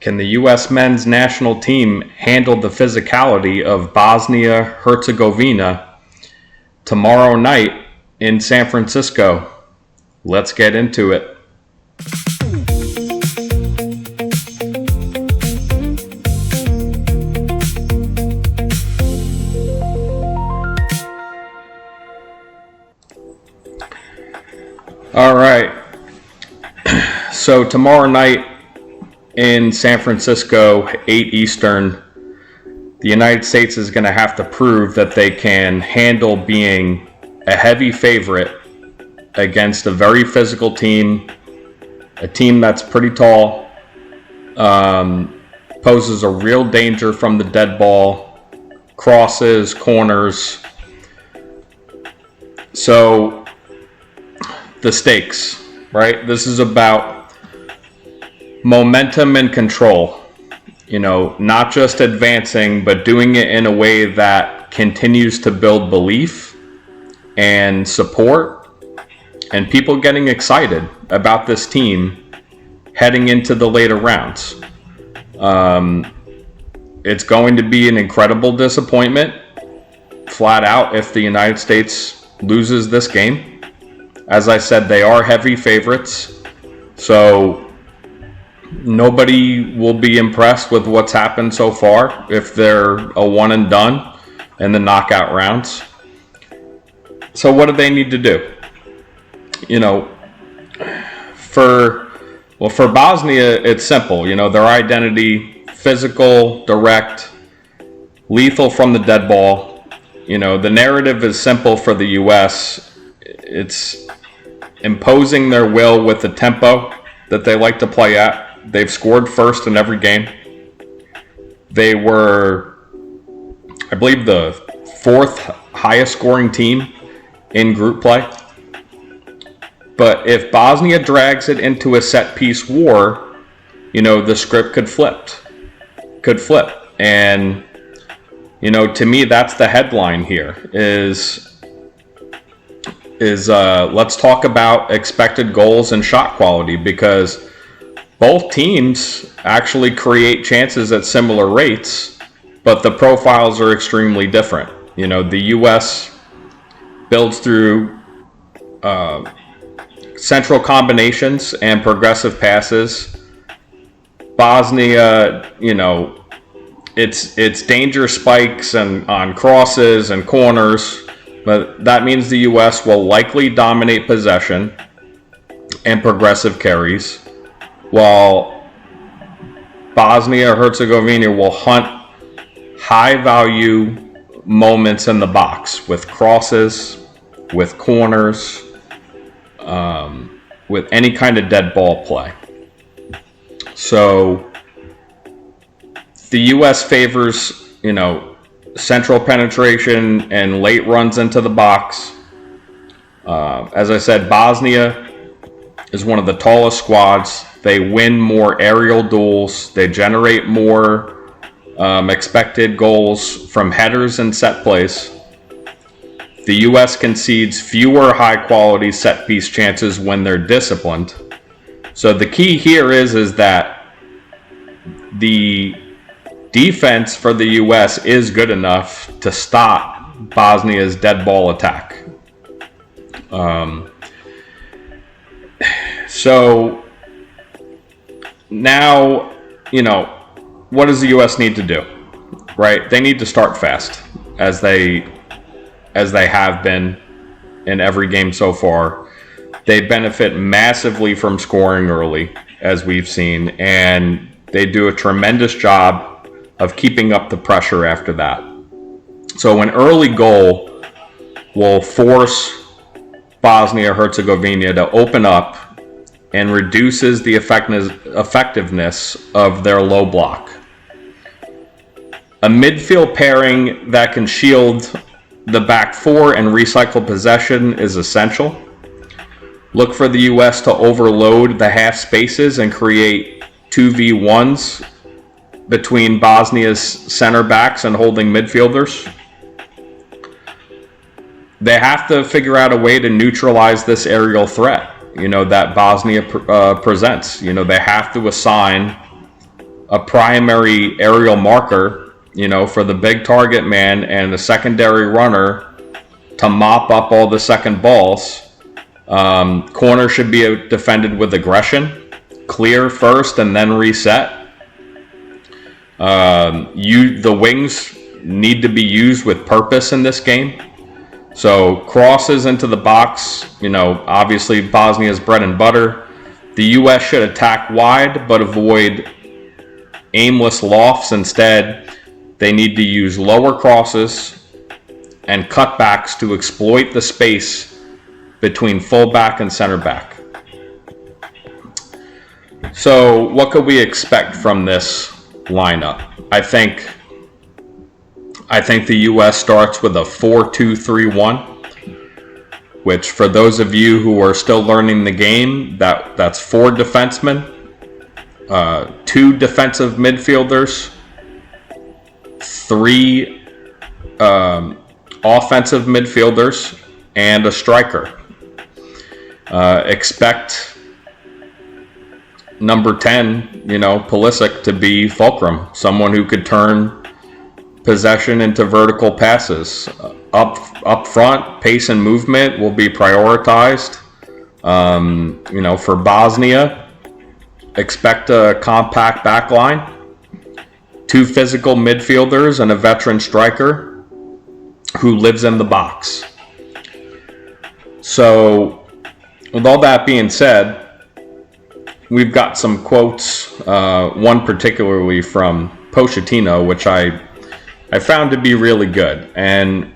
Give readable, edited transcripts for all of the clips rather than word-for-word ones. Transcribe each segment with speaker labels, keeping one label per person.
Speaker 1: Can the U.S. men's national team handle the physicality of Bosnia-Herzegovina tomorrow night in San Francisco? Let's get into it. All right. So tomorrow night in San Francisco, 8 Eastern, the United States is going to have to prove that they can handle being a heavy favorite against a very physical team, a team that's pretty tall, poses a real danger from the dead ball, crosses, corners. So the stakes, right? This is about momentum and control. Not just advancing, but doing it in a way that continues to build belief and support and people getting excited about this team heading into the later rounds. It's going to be an incredible disappointment, flat out, if the United States loses this game. As I said, they are heavy favorites, so nobody will be impressed with what's happened so far if they're a one and done in the knockout rounds. So what do they need to do? For Bosnia, it's simple. Their identity: physical, direct, lethal from the dead ball. The narrative is simple for the U.S. It's imposing their will with the tempo that they like to play at. They've scored first in every game. They were, I believe, the 4th highest scoring team in group play. But if Bosnia drags it into a set piece war, the script could flip. And, to me, that's the headline here is let's talk about expected goals and shot quality, because both teams actually create chances at similar rates, but the profiles are extremely different. The U.S. builds through central combinations and progressive passes. Bosnia, it's danger spikes and on crosses and corners. But that means the U.S. will likely dominate possession and progressive carries, while Bosnia-Herzegovina will hunt high-value moments in the box with crosses, with corners, with any kind of dead ball play. So the U.S. favors, central penetration and late runs into the box. As I said, Bosnia is one of the tallest squads. They win more aerial duels. They generate more expected goals from headers and set plays. The U.S. concedes fewer high-quality set-piece chances when they're disciplined. So the key here is that the defense for the U.S. is good enough to stop Bosnia's dead ball attack. So now, what does the U.S. need to do? Right? They need to start fast, as they have been in every game so far. They benefit massively from scoring early, as we've seen, and they do a tremendous job of keeping up the pressure after that. So an early goal will force Bosnia-Herzegovina to open up and reduces the effectiveness of their low block. A midfield pairing that can shield the back four and recycle possession is essential. Look for the U.S. to overload the half spaces and create 2v1s between Bosnia's center backs and holding midfielders. They have to figure out a way to neutralize this aerial threat, that Bosnia presents. They have to assign a primary aerial marker, for the big target man and the secondary runner to mop up all the second balls. Corner should be defended with aggression, clear first and then reset. The wings need to be used with purpose in this game. So crosses into the box, obviously Bosnia's bread and butter. The U.S. should attack wide but avoid aimless lofts. Instead, they need to use lower crosses and cutbacks to exploit the space between fullback and center back. So what could we expect from this lineup? I think the U.S. starts with a 4-2-3-1, which for those of you who are still learning the game, that's 4 defensemen, 2 defensive midfielders, 3 offensive midfielders, and a striker. Expect number 10, Pulisic, to be fulcrum, someone who could turn possession into vertical passes. Up front, pace and movement will be prioritized. For Bosnia, expect a compact back line, 2 physical midfielders, and a veteran striker who lives in the box. So, with all that being said, we've got some quotes, one particularly from Pochettino, which I found to be really good. And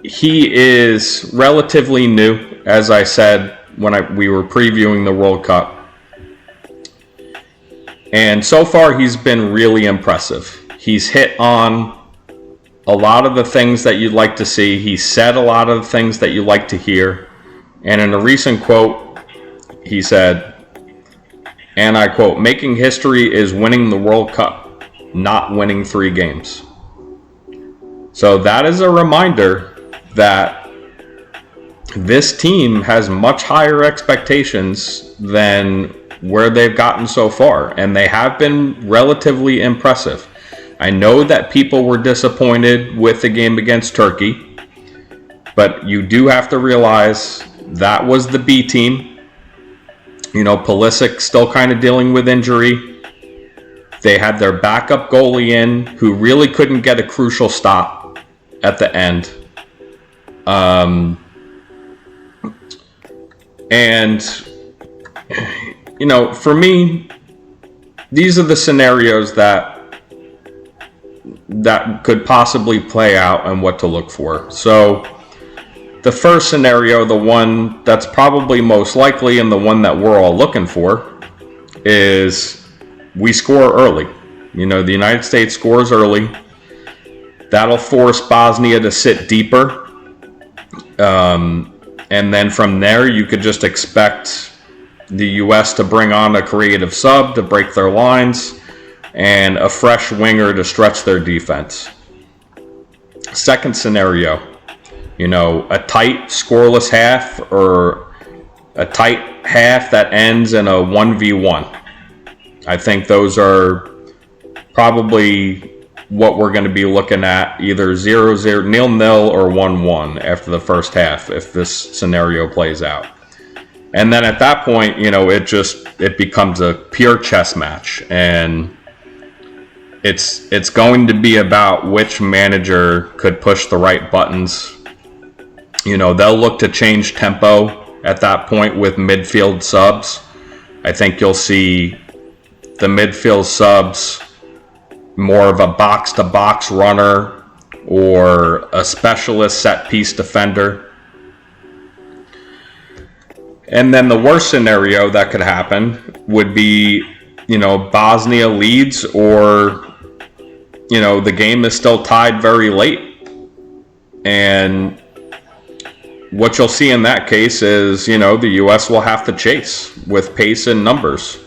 Speaker 1: he is relatively new, as I said when we were previewing the World Cup. And so far, he's been really impressive. He's hit on a lot of the things that you'd like to see. He said a lot of the things that you like to hear. And in a recent quote, he said, and I quote, "Making history is winning the World Cup, not winning 3 games." So that is a reminder that this team has much higher expectations than where they've gotten so far, and they have been relatively impressive. I know that people were disappointed with the game against Turkey, but you do have to realize that was the B team. Pulisic still kind of dealing with injury. They had their backup goalie in, who really couldn't get a crucial stop at the end. For me, these are the scenarios that could possibly play out and what to look for. So the first scenario, the one that's probably most likely and the one that we're all looking for, is we score early. The United States scores early. That'll force Bosnia to sit deeper. And then from there, you could just expect the U.S. to bring on a creative sub to break their lines and a fresh winger to stretch their defense. Second scenario, a tight scoreless half or a tight half that ends in a 1v1. I think those are probably what we're going to be looking at, either 0-0, 0-0 or 1-1 after the first half if this scenario plays out. And then at that point, it becomes a pure chess match, and it's going to be about which manager could push the right buttons. They'll look to change tempo at that point with midfield subs. I think you'll see the midfield subs more of a box-to-box runner or a specialist set-piece defender. And then the worst scenario that could happen would be, Bosnia leads, or, the game is still tied very late. And what you'll see in that case is, the U.S. will have to chase with pace and numbers.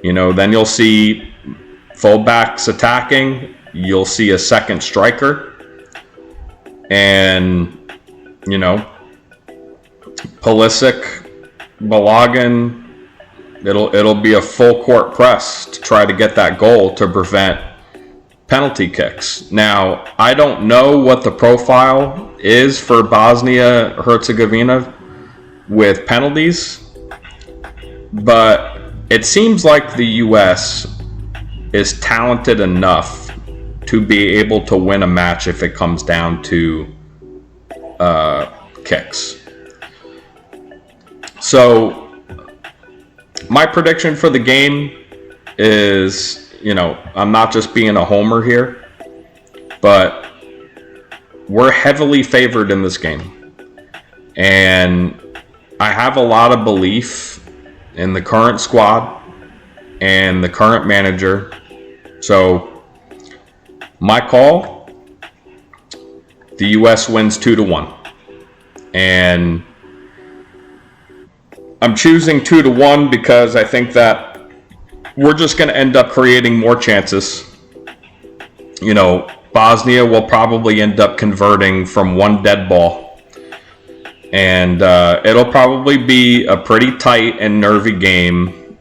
Speaker 1: Then you'll see fullbacks attacking. You'll see a second striker. And, Pulisic, Balogun, it'll be a full court press to try to get that goal to prevent penalty kicks. Now, I don't know what the profile is for Bosnia-Herzegovina with penalties, but it seems like the U.S. is talented enough to be able to win a match if it comes down to kicks. So my prediction for the game is, I'm not just being a homer here, but we're heavily favored in this game. And I have a lot of belief in the current squad and the current manager. So my call, the U.S. wins 2-1. And I'm choosing 2-1 because I think that we're just going to end up creating more chances. Bosnia will probably end up converting from one dead ball. And it'll probably be a pretty tight and nervy game,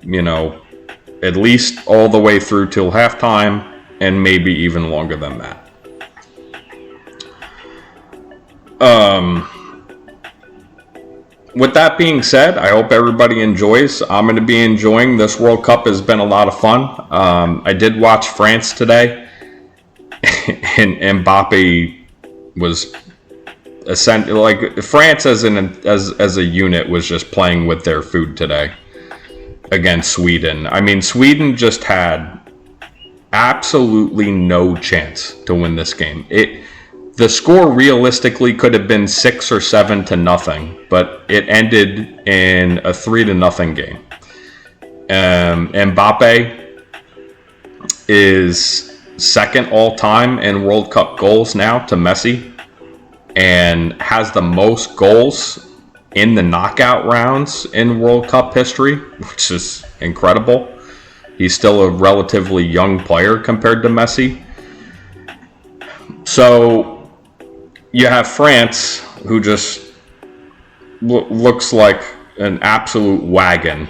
Speaker 1: at least all the way through till halftime, and maybe even longer than that. With that being said, I hope everybody enjoys. I'm going to be enjoying this World Cup. Has been a lot of fun. I did watch France today, and Mbappe was like France as a unit was just playing with their food today against Sweden. I mean, Sweden just had absolutely no chance to win this game. The score realistically could have been 6 or 7-0, but it ended in a 3-0 game. Mbappe is second all-time in World Cup goals now to Messi, and has the most goals in the knockout rounds in World Cup history, which is incredible. He's still a relatively young player compared to Messi. So you have France, who just looks like an absolute wagon.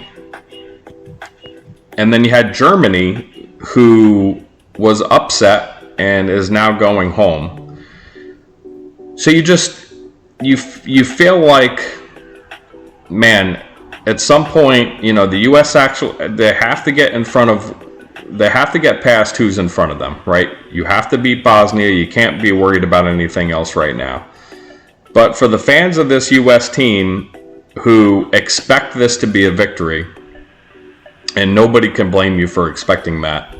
Speaker 1: And then you had Germany, who was upset and is now going home. So you feel like, man, at some point, the U.S. they have to get past who's in front of them, right? You have to beat Bosnia. You can't be worried about anything else right now. But for the fans of this U.S. team who expect this to be a victory, and nobody can blame you for expecting that,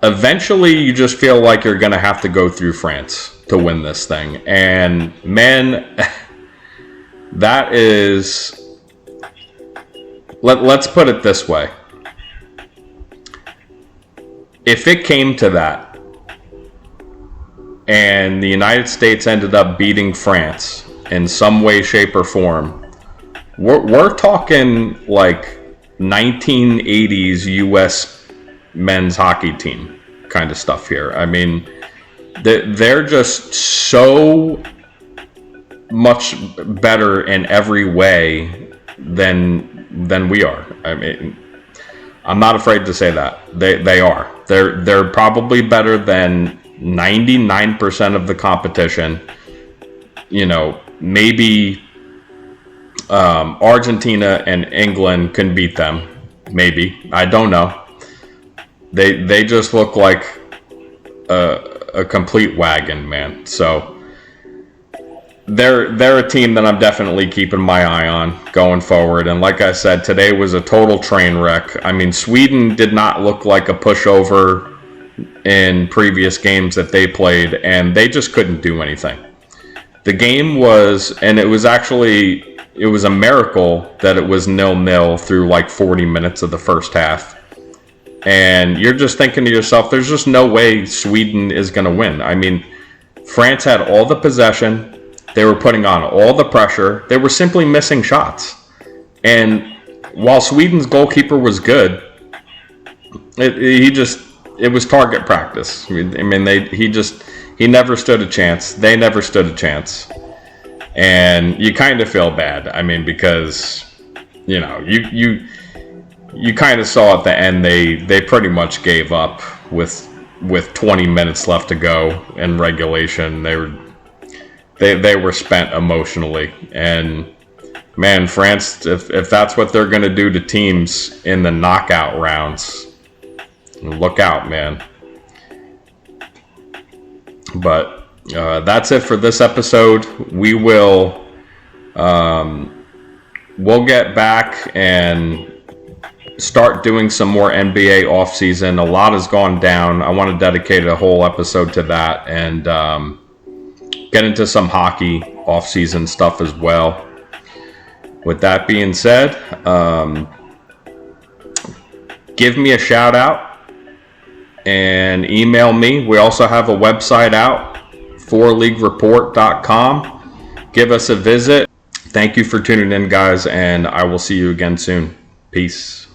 Speaker 1: eventually you just feel like you're going to have to go through France to win this thing. And man, that is... Let's put it this way. If it came to that, and the United States ended up beating France in some way, shape, or form, we're talking like 1980s U.S. men's hockey team kind of stuff here. I mean, they're just so much better in every way than we are. I mean, I'm not afraid to say that. They are. They're probably better than 99% of the competition. Maybe Argentina and England can beat them. Maybe. I don't know. They just look like a complete wagon, man. So they're a team that I'm definitely keeping my eye on going forward. And like I said, today was a total train wreck. I mean, Sweden did not look like a pushover in previous games that they played, and they just couldn't do anything. The game was, and it was a miracle that it was 0-0 through like 40 minutes of the first half. And you're just thinking to yourself, there's just no way Sweden is going to win. I mean, France had all the possession. They were putting on all the pressure. They were simply missing shots. And while Sweden's goalkeeper was good, it was target practice. I mean, he never stood a chance. They never stood a chance. And you kind of feel bad. I mean, because you know, you kind of saw at the end they pretty much gave up with 20 minutes left to go in regulation. They were spent emotionally, and man, France, if that's what they're going to do to teams in the knockout rounds, look out, man. But that's it for this episode. We'll get back and start doing some more NBA offseason. A lot has gone down. I want to dedicate a whole episode to that and get into some hockey offseason stuff as well. With that being said, give me a shout out and email me. We also have a website out, 4leaguereport.com. Give us a visit. Thank you for tuning in, guys, and I will see you again soon. Peace.